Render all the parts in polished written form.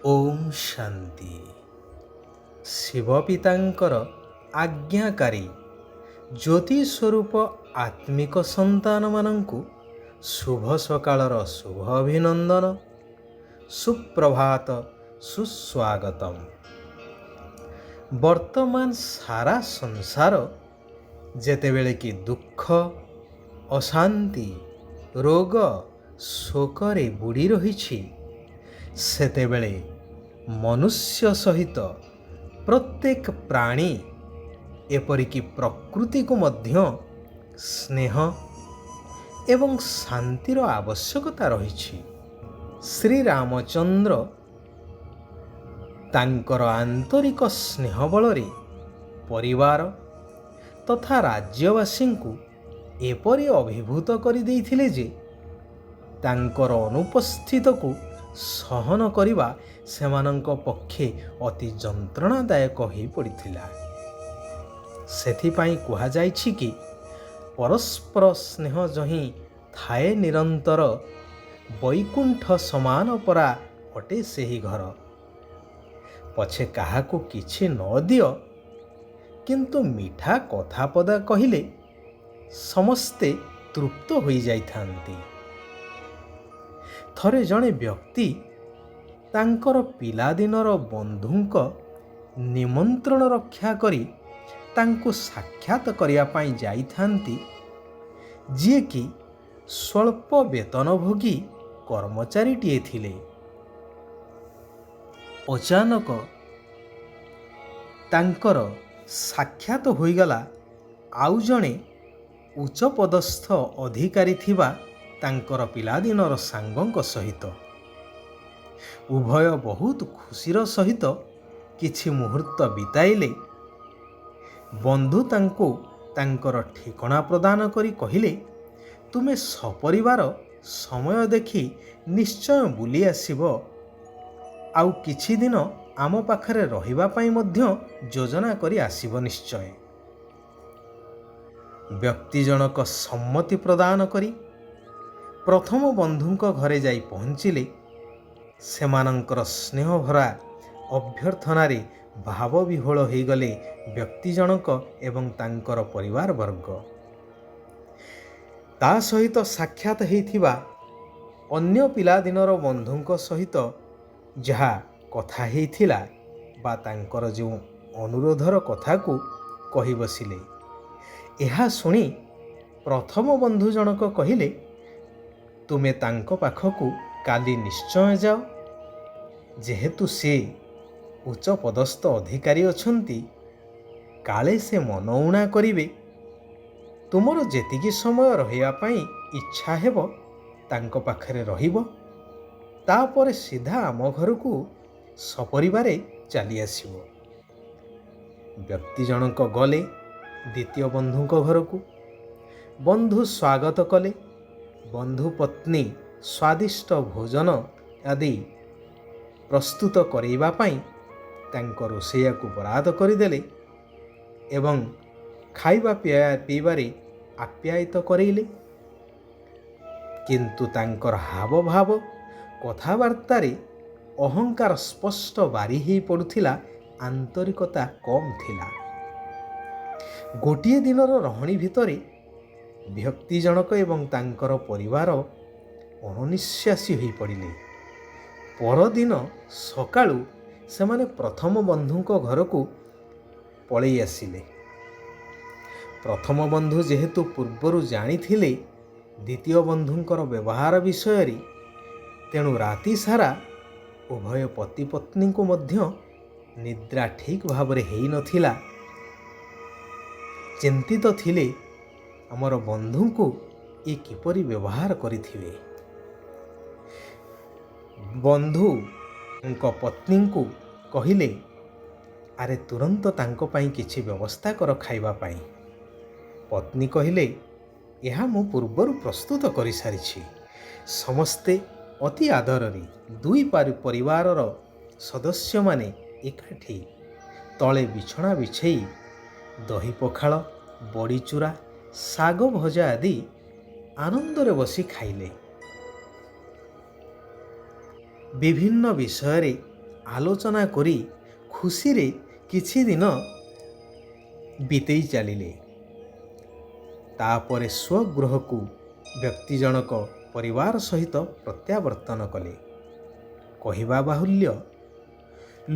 ଓମ୍ ଶାନ୍ତି। ଶିବ ପିତାଙ୍କର ଆଜ୍ଞାକାରୀ ଜ୍ୟୋତି ସ୍ୱରୂପ ଆତ୍ମିକ ସନ୍ତାନମାନଙ୍କୁ ଶୁଭ ସକାଳର ଶୁଭ ଅଭିନନ୍ଦନ, ସୁପ୍ରଭାତ, ସୁସ୍ୱାଗତମ୍। ବର୍ତ୍ତମାନ ସାରା ସଂସାର ଯେତେବେଳେ କି ଦୁଃଖ, ଅଶାନ୍ତି, ରୋଗ, ଶୋକରେ ବୁଡ଼ି ରହିଛି, ସେତେବେଳେ ମନୁଷ୍ୟ ସହିତ ପ୍ରତ୍ୟେକ ପ୍ରାଣୀ ଏପରିକି ପ୍ରକୃତିକୁ ମଧ୍ୟ ସ୍ନେହ ଏବଂ ଶାନ୍ତିର ଆବଶ୍ୟକତା ରହିଛି। ଶ୍ରୀରାମଚନ୍ଦ୍ର ତାଙ୍କର ଆନ୍ତରିକ ସ୍ନେହ ବଳରେ ପରିବାର ତଥା ରାଜ୍ୟବାସୀଙ୍କୁ ଏପରି ଅଭିଭୂତ କରିଦେଇଥିଲେ ଯେ ତାଙ୍କର ଅନୁପସ୍ଥିତକୁ ସହନ କରିବା ସେମାନଙ୍କ ପକ୍ଷେ ଅତି ଯନ୍ତ୍ରଣାଦାୟକ ହୋଇପଡ଼ିଥିଲା। ସେଥିପାଇଁ କୁହାଯାଇଛି କି ପରସ୍ପର ସ୍ନେହ ଯହିଁ ଥାଏ ନିରନ୍ତର, ବୈକୁଣ୍ଠ ସମାନ ପରା ଅଟେ ସେହି ଘର। ପଛେ କାହାକୁ କିଛି ନ ଦିଅ, କିନ୍ତୁ ମିଠା କଥା ପଦା କହିଲେ ସମସ୍ତେ ତୃପ୍ତ ହୋଇଯାଇଥାନ୍ତି। ଥରେ ଜଣେ ବ୍ୟକ୍ତି ତାଙ୍କର ପିଲାଦିନର ବନ୍ଧୁଙ୍କ ନିମନ୍ତ୍ରଣ ରକ୍ଷା କରି ତାଙ୍କୁ ସାକ୍ଷାତ କରିବା ପାଇଁ ଯାଇଥାନ୍ତି, ଯିଏକି ସ୍ୱଳ୍ପ ବେତନଭୋଗୀ କର୍ମଚାରୀଟିଏ ଥିଲେ। ଅଚାନକ ତାଙ୍କର ସାକ୍ଷାତ ହୋଇଗଲା ଆଉ ଜଣେ ଉଚ୍ଚପଦସ୍ଥ ଅଧିକାରୀ ଥିବା ତାଙ୍କର ପିଲାଦିନର ସାଙ୍ଗଙ୍କ ସହିତ। ଉଭୟ ବହୁତ ଖୁସିର ସହିତ କିଛି ମୁହୂର୍ତ୍ତ ବିତାଇଲେ। ବନ୍ଧୁ ତାଙ୍କୁ ତାଙ୍କର ଠିକଣା ପ୍ରଦାନ କରି କହିଲେ, ତୁମେ ସପରିବାର ସମୟ ଦେଖି ନିଶ୍ଚୟ ବୁଲି ଆସିବ, ଆଉ କିଛି ଦିନ ଆମ ପାଖରେ ରହିବା ପାଇଁ ମଧ୍ୟ ଯୋଜନା କରି ଆସିବ ନିଶ୍ଚୟ। ବ୍ୟକ୍ତି ଜଣକ ସମ୍ମତି ପ୍ରଦାନ କରି ପ୍ରଥମ ବନ୍ଧୁଙ୍କ ଘରେ ଯାଇ ପହଞ୍ଚିଲେ। ସେମାନଙ୍କର ସ୍ନେହଭରା ଅଭ୍ୟର୍ଥନାରେ ଭାବବିହ୍ୱଳ ହୋଇଗଲେ ବ୍ୟକ୍ତି ଜଣକ ଏବଂ ତାଙ୍କର ପରିବାରବର୍ଗ। ତା ସହିତ ସାକ୍ଷାତ ହୋଇଥିବା ଅନ୍ୟ ପିଲାଦିନର ବନ୍ଧୁଙ୍କ ସହିତ ଯାହା କଥା ହେଇଥିଲା ବା ତାଙ୍କର ଯେଉଁ ଅନୁରୋଧର କଥାକୁ କହି ବସିଲେ। ଏହା ଶୁଣି ପ୍ରଥମ ବନ୍ଧୁ ଜଣକ କହିଲେ, ତୁମେ ତାଙ୍କ ପାଖକୁ କାଲି ନିଶ୍ଚୟ ଯାଅ। ଯେହେତୁ ସେ ଉଚ୍ଚପଦସ୍ଥ ଅଧିକାରୀ ଅଛନ୍ତି, କାଳେ ସେ ମନ ଊଣା କରିବେ। ତୁମର ଯେତିକି ସମୟ ରହିବା ପାଇଁ ଇଚ୍ଛା ହେବ ତାଙ୍କ ପାଖରେ ରହିବ, ତାପରେ ସିଧା ଆମ ଘରକୁ ସପରିବାରେ ଚାଲି ଆସିବ। ବ୍ୟକ୍ତି ଜଣକ ଗଲେ ଦ୍ୱିତୀୟ ବନ୍ଧୁଙ୍କ ଘରକୁ। ବନ୍ଧୁ ସ୍ୱାଗତ କଲେ। ବନ୍ଧୁ ପତ୍ନୀ ସ୍ୱାଦିଷ୍ଟ ଭୋଜନ ଆଦି ପ୍ରସ୍ତୁତ କରିବା ପାଇଁ ତାଙ୍କ ରୋଷେଇଆକୁ ବରାଦ କରିଦେଲେ ଏବଂ ଖାଇବା ପିଇବାରେ ଆପ୍ୟାୟିତ କରେଇଲେ। କିନ୍ତୁ ତାଙ୍କର ହାବଭାବ, କଥାବାର୍ତ୍ତାରେ ଅହଙ୍କାର ସ୍ପଷ୍ଟ ବାରି ହୋଇ ପଡ଼ୁଥିଲା, ଆନ୍ତରିକତା କମ୍ ଥିଲା। ଗୋଟିଏ ଦିନର ରହଣି ଭିତରେ ବ୍ୟକ୍ତି ଜଣକ ଏବଂ ତାଙ୍କର ପରିବାର ଅଣନିଶ୍ୱାସୀ ହୋଇପଡ଼ିଲେ। ପରଦିନ ସକାଳୁ ସେମାନେ ପ୍ରଥମ ବନ୍ଧୁଙ୍କ ଘରକୁ ପଳେଇ ଆସିଲେ। ପ୍ରଥମ ବନ୍ଧୁ ଯେହେତୁ ପୂର୍ବରୁ ଜାଣିଥିଲେ ଦ୍ୱିତୀୟ ବନ୍ଧୁଙ୍କର ବ୍ୟବହାର ବିଷୟରେ, ତେଣୁ ରାତି ସାରା ଉଭୟ ପତି ପତ୍ନୀଙ୍କୁ ମଧ୍ୟ ନିଦ୍ରା ଠିକ୍ ଭାବରେ ହେଇନଥିଲା। ଚିନ୍ତିତ ଥିଲେ ଆମର ବନ୍ଧୁଙ୍କୁ ଏ କିପରି ବ୍ୟବହାର କରିଥିବେ। ବନ୍ଧୁଙ୍କ ପତ୍ନୀଙ୍କୁ କହିଲେ, ଆରେ ତୁରନ୍ତ ତାଙ୍କ ପାଇଁ କିଛି ବ୍ୟବସ୍ଥା କର ଖାଇବା ପାଇଁ। ପତ୍ନୀ କହିଲେ, ଏହା ମୁଁ ପୂର୍ବରୁ ପ୍ରସ୍ତୁତ କରିସାରିଛି। ସମସ୍ତେ ଅତି ଆଦରରେ ଦୁଇ ପରିବାରର ସଦସ୍ୟମାନେ ଏକାଠି ତଳେ ବିଛଣା ବିଛେଇ ଦହି ପଖାଳ, ବଡ଼ିଚୁରା, ଶାଗ ଭଜା ଆଦି ଆନନ୍ଦରେ ବସି ଖାଇଲେ। ବିଭିନ୍ନ ବିଷୟରେ ଆଲୋଚନା କରି ଖୁସିରେ କିଛି ଦିନ ବିତେଇ ଚାଲିଲେ। ତାପରେ ସ୍ୱଗୃହକୁ ବ୍ୟକ୍ତି ଜଣକ ପରିବାର ସହିତ ପ୍ରତ୍ୟାବର୍ତ୍ତନ କଲେ। କହିବା ବାହୁଲ୍ୟ,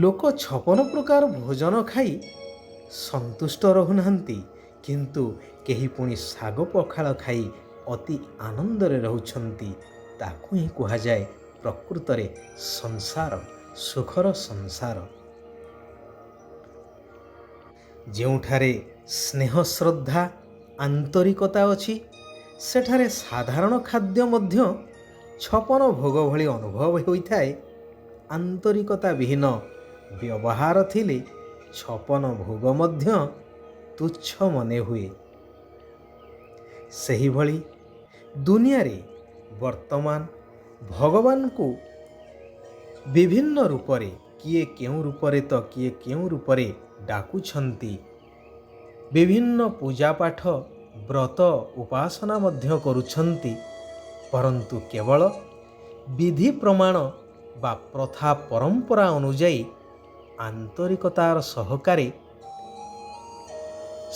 ଲୋକ 56 ପ୍ରକାର ଭୋଜନ ଖାଇ ସନ୍ତୁଷ୍ଟ ରହୁନାହାନ୍ତି, କିନ୍ତୁ କେହି ପୁଣି ଶାଗ ପଖାଳ ଖାଇ ଅତି ଆନନ୍ଦରେ ରହୁଛନ୍ତି। ତାକୁ ହିଁ କୁହାଯାଏ ପ୍ରକୃତରେ ସଂସାର, ସୁଖର ସଂସାର। ଯେଉଁଠାରେ ସ୍ନେହ, ଶ୍ରଦ୍ଧା, ଆନ୍ତରିକତା ଅଛି, ସେଠାରେ ସାଧାରଣ ଖାଦ୍ୟ ମଧ୍ୟ 56 ଭୋଗ ଭଳି ଅନୁଭବ ହୋଇଥାଏ। ଆନ୍ତରିକତା ବିହୀନ ବ୍ୟବହାର ଥିଲେ 56 ଭୋଗ ମଧ୍ୟ ତୁଚ୍ଛ ମନେ ହୁଏ। ସେହିଭଳି ଦୁନିଆରେ ବର୍ତ୍ତମାନ ଭଗବାନଙ୍କୁ ବିଭିନ୍ନ ରୂପରେ, କିଏ କେଉଁ ରୂପରେ ତ କିଏ କେଉଁ ରୂପରେ ଡାକୁଛନ୍ତି। ବିଭିନ୍ନ ପୂଜାପାଠ, ବ୍ରତ, ଉପାସନା ମଧ୍ୟ କରୁଛନ୍ତି, ପରନ୍ତୁ କେବଳ ବିଧି ପ୍ରମାଣ ବା ପ୍ରଥା ପରମ୍ପରା ଅନୁଯାୟୀ ଆନ୍ତରିକତାର ସହକାରେ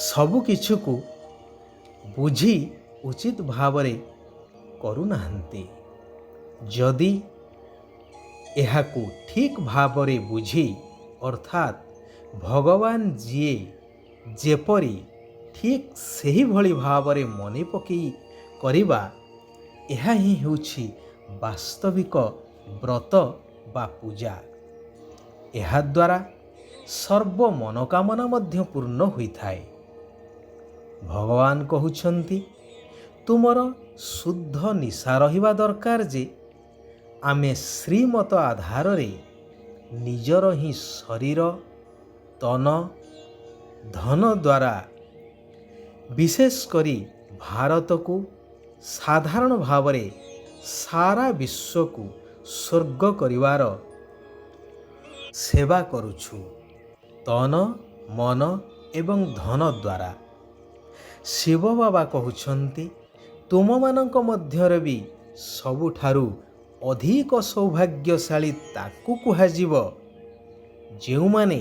ସବୁକିଛିକୁ ବୁଝି ଉଚିତ ଭାବରେ କରୁନାହାନ୍ତି। ଯଦି ଏହାକୁ ଠିକ୍ ଭାବରେ ବୁଝି, ଅର୍ଥାତ୍ ଭଗବାନ ଯିଏ ଯେପରି ଠିକ୍ ସେହିଭଳି ଭାବରେ ମନେ ପକାଇ କରିବା, ଏହା ହିଁ ହେଉଛି ବାସ୍ତବିକ ବ୍ରତ ବା ପୂଜା। ଏହାଦ୍ୱାରା ସର୍ବ ମନୋକାମନା ମଧ୍ୟ ପୂର୍ଣ୍ଣ ହୋଇଥାଏ। ଭଗବାନ କହୁଛନ୍ତି, ତୁମର ଶୁଦ୍ଧ ନିଶା ରହିବା ଦରକାର ଯେ ଆମେ ଶ୍ରୀମତ ଆଧାରରେ ନିଜର ହିଁ ଶରୀର, ତନ, ଧନ ଦ୍ୱାରା ବିଶେଷ କରି ଭାରତକୁ, ସାଧାରଣ ଭାବରେ ସାରା ବିଶ୍ୱକୁ ସ୍ୱର୍ଗ କରିବାର ସେବା କରୁଛୁ, ତନ, ମନ ଏବଂ ଧନ ଦ୍ୱାରା। ଶିବ ବାବା କହୁଛନ୍ତି, ତୁମମାନଙ୍କ ମଧ୍ୟରେ ବି ସବୁଠାରୁ ଅଧିକ ସୌଭାଗ୍ୟଶାଳୀ ତାକୁ କୁହାଯିବ ଯେଉଁମାନେ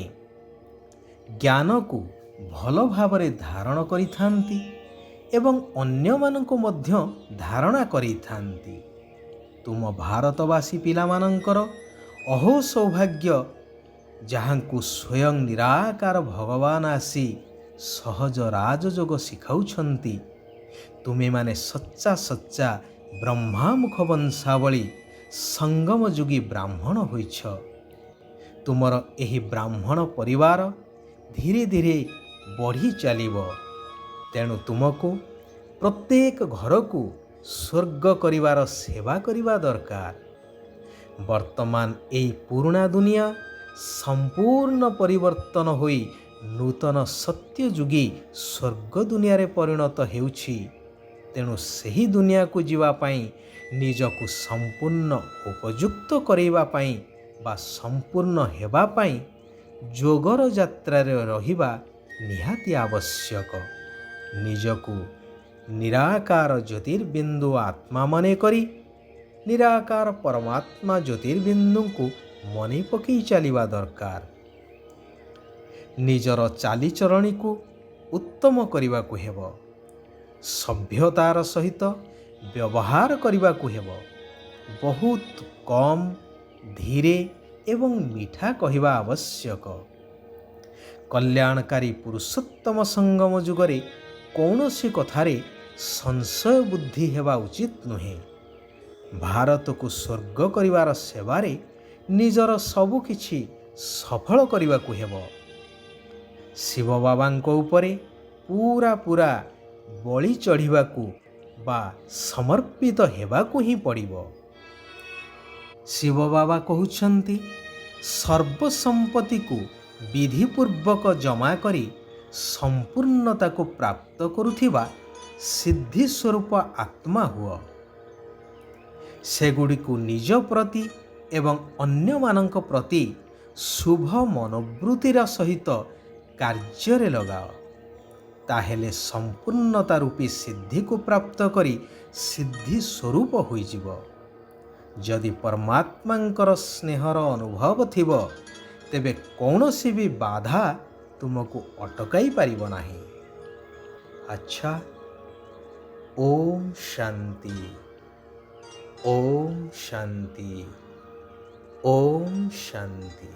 ଜ୍ଞାନକୁ ଭଲ ଭାବରେ ଧାରଣ କରିଥାନ୍ତି ଏବଂ ଅନ୍ୟମାନଙ୍କୁ ମଧ୍ୟ ଧାରଣା କରିଥାନ୍ତି। ତୁମ ଭାରତବାସୀ ପିଲାମାନଙ୍କର ଅହୋ ସୌଭାଗ୍ୟ, ଯାହାଙ୍କୁ ସ୍ୱୟଂ ନିରାକାର ଭଗବାନ ଆସି ସହଜ ରାଜଯୋଗ ଶିଖାଉଛନ୍ତି। ତୁମେମାନେ ସଚ୍ଚା ସଚ୍ଚା ବ୍ରହ୍ମାମୁଖ ବଂଶାବଳୀ ସଙ୍ଗମ ଯୁଗୀ ବ୍ରାହ୍ମଣ ହୋଇଛ। ତୁମର ଏହି ବ୍ରାହ୍ମଣ ପରିବାର ଧୀରେ ଧୀରେ ବଢ଼ି ଚାଲିବ। ତେଣୁ ତୁମକୁ ପ୍ରତ୍ୟେକ ଘରକୁ ସ୍ୱର୍ଗ କରିବାର ସେବା କରିବା ଦରକାର। ବର୍ତ୍ତମାନ ଏହି ପୁରୁଣା ଦୁନିଆ ସମ୍ପୂର୍ଣ୍ଣ ପରିବର୍ତ୍ତନ ହୋଇ ନୂତନ ସତ୍ୟଯୁଗୀ ସ୍ୱର୍ଗ ଦୁନିଆରେ ପରିଣତ ହେଉଛି। ତେଣୁ ସେହି ଦୁନିଆକୁ ଯିବା ପାଇଁ ନିଜକୁ ସମ୍ପୂର୍ଣ୍ଣ ଉପଯୁକ୍ତ କରାଇବା ପାଇଁ ବା ସମ୍ପୂର୍ଣ୍ଣ ହେବା ପାଇଁ ଯୋଗର ଯାତ୍ରାରେ ରହିବା ନିହାତି ଆବଶ୍ୟକ। ନିଜକୁ ନିରାକାର ଜ୍ୟୋତିର୍ବିନ୍ଦୁ ଆତ୍ମା ମନେ କରି ନିରାକାର ପରମାତ୍ମା ଜ୍ୟୋତିର୍ବିନ୍ଦୁଙ୍କୁ ମନେ ପକାଇ ଚାଲିବା ଦରକାର। ନିଜର ଚାଲିଚଳଣିକୁ ଉତ୍ତମ କରିବାକୁ ହେବ। ସଭ୍ୟତାର ସହିତ ବ୍ୟବହାର କରିବାକୁ ହେବ। ବହୁତ କମ୍, ଧୀରେ ଏବଂ ମିଠା କହିବା ଆବଶ୍ୟକ। କଲ୍ୟାଣକାରୀ ପୁରୁଷୋତ୍ତମ ସଙ୍ଗମ ଯୁଗରେ କୌଣସି କଥାରେ ସଂଶୟ ବୁଦ୍ଧି ହେବା ଉଚିତ ନୁହେଁ। ଭାରତକୁ ସ୍ୱର୍ଗ କରିବାର ସେବାରେ ନିଜର ସବୁକିଛି ସଫଳ କରିବାକୁ ହେବ। ଶିବ ବାବାଙ୍କ ଉପରେ ପୁରା ବଳି ଚଢ଼ିବାକୁ ବା ସମର୍ପିତ ହେବାକୁ ହିଁ ପଡ଼ିବ। ଶିବ ବାବା କହୁଛନ୍ତି, ସର୍ବସମ୍ପତ୍ତିକୁ ବିଧିପୂର୍ବକ ଜମା କରି ସମ୍ପୂର୍ଣ୍ଣତାକୁ ପ୍ରାପ୍ତ କରୁଥିବା ସିଦ୍ଧି ସ୍ୱରୂପ ଆତ୍ମା ହୁଅ। ସେଗୁଡ଼ିକୁ ନିଜ ପ୍ରତି ଏବଂ ଅନ୍ୟମାନଙ୍କ ପ୍ରତି ଶୁଭ ମନୋବୃତ୍ତିର ସହିତ କାର୍ଯ୍ୟରେ ଲଗାଅ। ତାହେଲେ ସମ୍ପୂର୍ଣ୍ଣତା ରୂପୀ ସିଦ୍ଧିକୁ ପ୍ରାପ୍ତ କରି ସିଦ୍ଧି ସ୍ୱରୂପ ହୋଇଯିବ। ଯଦି ପରମାତ୍ମାଙ୍କର ସ୍ନେହର ଅନୁଭବ ଥିବ ତେବେ କୌଣସି ବି ବାଧା ତୁମକୁ ଅଟକାଇ ପାରିବ ନାହିଁ। ଆଚ୍ଛା, ଓମ୍ ଶାନ୍ତି, ଓମ୍ ଶାନ୍ତି, ଓମ୍ ଶାନ୍ତି।